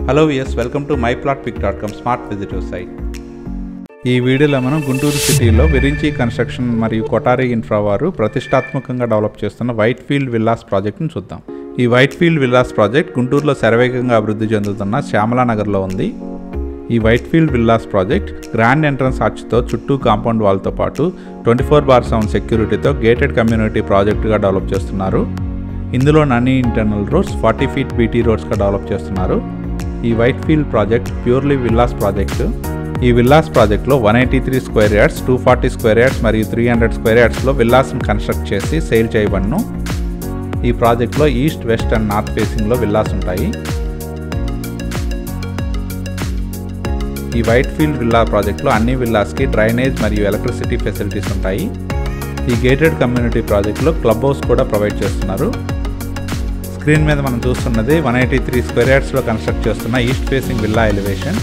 Hello viewers, welcome to myplotpic.com smart visitor site. ఈ వీడియోలో మనం గుంటూరు సిటీలో విరించి కన్స్ట్రక్షన్ మరియు కొటారి ఇన్ఫ్రా వారు ప్రతిష్టాత్మకంగా డెవలప్ చేస్తున్న వైట్ ఫీల్డ్ విల్లాస్ ప్రాజెక్ట్ను చూద్దాం. ఈ వైట్ ఫీల్డ్ విల్లాస్ ప్రాజెక్ట్ గుంటూరులో శరవేగంగా అభివృద్ధి చెందుతున్న శ్యామలానగర్లో ఉంది. ఈ white field villas project grand entrance ఆర్చ్తో చుట్టూ కాంపౌండ్ వాల్తో పాటు 24/7 సెక్యూరిటీతో గేటెడ్ కమ్యూనిటీ ప్రాజెక్టుగా డెవలప్ చేస్తున్నారు. ఇందులో అన్ని ఇంటర్నల్ రోడ్స్ 40 ఫీట్ బీటీ రోడ్స్గా డెవలప్ చేస్తున్నారు. ఈ white Field project purely villas project. ఈ విల్లాస్ ప్రాజెక్ట్లో 183 స్క్వేర్ యార్డ్స్, 240 స్క్వేర్ యార్డ్స్ మరియు 300 స్క్వేర్ యార్డ్స్లో విల్లాస్ను కన్స్ట్రక్ట్ చేసి సేల్ చేయబడును. ఈ ప్రాజెక్ట్లో ఈస్ట్, వెస్ట్ అండ్ నార్త్ ఫేసింగ్లో విల్లాస్ ఉంటాయి. ఈ వైట్ ఫీల్డ్ విల్లా ప్రాజెక్ట్లో అన్ని విల్లాస్కి డ్రైనేజ్ మరియు ఎలక్ట్రిసిటీ ఫెసిలిటీస్ ఉంటాయి. ఈ గేటెడ్ కమ్యూనిటీ ప్రాజెక్ట్లో క్లబ్ హౌస్ కూడా ప్రొవైడ్ చేస్తున్నారు. స్క్రీన్ మీద మనం చూస్తున్నది 183 స్క్వేర్ యార్డ్స్లో కన్స్ట్రక్ట్ చేస్తున్న east facing villa elevation.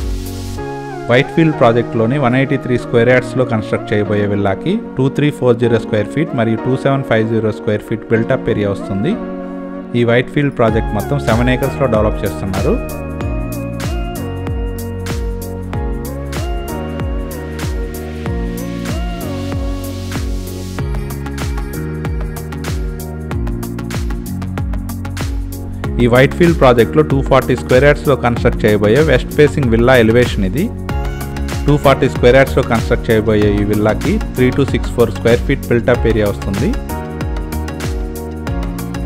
White Field ప్రాజెక్ట్లోని 183 స్క్వేర్ యార్డ్స్లో కన్స్ట్రక్ట్ చేయబోయే విల్లాకి 2340 స్క్వేర్ ఫీట్ మరియు 2750 స్క్వేర్ ఫీట్ బిల్టప్ ఏరియా వస్తుంది. ఈ వైట్ ఫీల్డ్ ప్రాజెక్ట్ మొత్తం 7 ఏకర్స్లో డెవలప్ చేస్తున్నారు. ఈ వైట్ ఫీల్డ్ ప్రాజెక్ట్లో 240 స్క్వేర్ యార్డ్స్లో కన్స్ట్రక్ట్ చేయబోయే వెస్ట్ ఫేసింగ్ విల్లా ఎలివేషన్ ఇది. 240 స్క్వేర్ యార్డ్స్లో కన్స్ట్రక్ట్ చేయబోయే ఈ విల్లాకి 3264 స్క్వేర్ ఫీట్ బిల్టప్ ఏరియా వస్తుంది.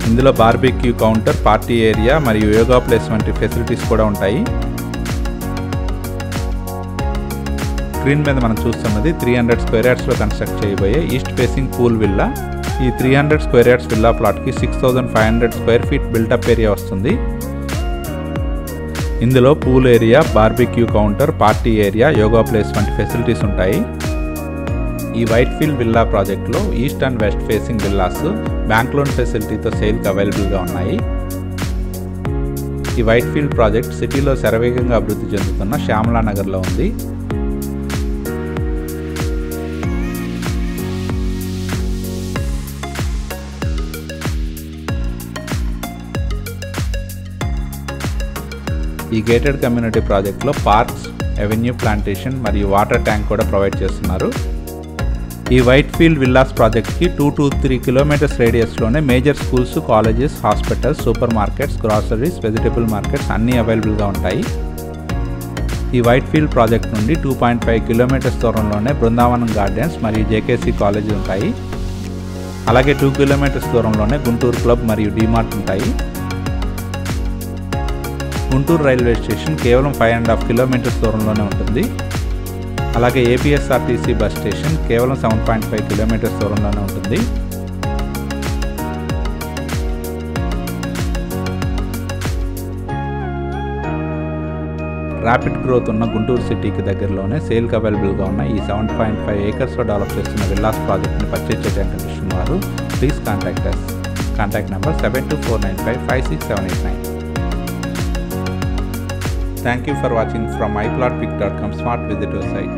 ఇందులో బార్బిక్యూ కౌంటర్, పార్టీ ఏరియా మరియు యోగా ప్లేస్ వంటి ఫెసిలిటీస్ కూడా ఉంటాయి. స్క్రీన్ మీద మనం చూస్తున్నది 300 స్క్వేర్ యార్డ్స్లో కన్స్ట్రక్ట్ చేయబోయే ఈస్ట్ ఫేసింగ్ పూల్ విల్లా. ఈ 300 స్క్వేర్ యార్డ్స్ విల్లా ప్లాట్కి 6500 స్క్వేర్ ఫీట్ బిల్టప్ ఏరియా వస్తుంది. ఇందులో pool area, barbecue counter, party area, yoga place వంటి ఫెసిలిటీస్ ఉంటాయి. ఈ వైట్ ఫీల్డ్ విల్లా ప్రాజెక్ట్లో east and west facing villas bank loan ఫెసిలిటీతో సేల్కి అవైలబుల్గా ఉన్నాయి. ఈ వైట్ ఫీల్డ్ ప్రాజెక్ట్ సిటీలో శరవేగంగా అభివృద్ధి చెందుతున్న శ్యామలానగర్లో ఉంది. ఈ గేటెడ్ కమ్యూనిటీ ప్రాజెక్ట్లో పార్క్స్, అవెన్యూ ప్లాంటేషన్ మరియు వాటర్ ట్యాంక్ కూడా ప్రొవైడ్ చేస్తున్నారు. ఈ వైట్ ఫీల్డ్ విల్లాస్ ప్రాజెక్ట్కి 2 to 3 కిలోమీటర్స్ రేడియస్లోనే major schools, colleges, hospitals, super markets, groceries, vegetable markets అన్నీ అవైలబుల్గా ఉంటాయి. ఈ వైట్ ఫీల్డ్ ప్రాజెక్ట్ నుండి 2.5 కిలోమీటర్స్ దూరంలోనే బృందావనం గార్డెన్స్ మరియు జేకేసీ కాలేజీ ఉంటాయి. అలాగే 2 కిలోమీటర్స్ దూరంలోనే గుంటూరు క్లబ్ మరియు డీమార్ట్ ఉంటాయి. గుంటూరు రైల్వే స్టేషన్ కేవలం 5.5 కిలోమీటర్స్ దూరంలోనే ఉంటుంది. అలాగే ఏపీఎస్ఆర్టీసీ బస్ స్టేషన్ కేవలం 7.5 కిలోమీటర్స్ దూరంలోనే ఉంటుంది. ర్యాపిడ్ గ్రోత్ ఉన్న గుంటూరు సిటీకి దగ్గరలోనే సేల్కి అవైలబుల్గా ఉన్న ఈ 7.5 ఏకర్స్లో డెవలప్ చేస్తున్న విల్లాస్ ప్రాజెక్ట్ని పర్చేజ్ చేయడానికి అనుకుంటున్న వారు please contact us. Contact number 7249556789. Thank you for watching from myplotpic.com smart visitor site.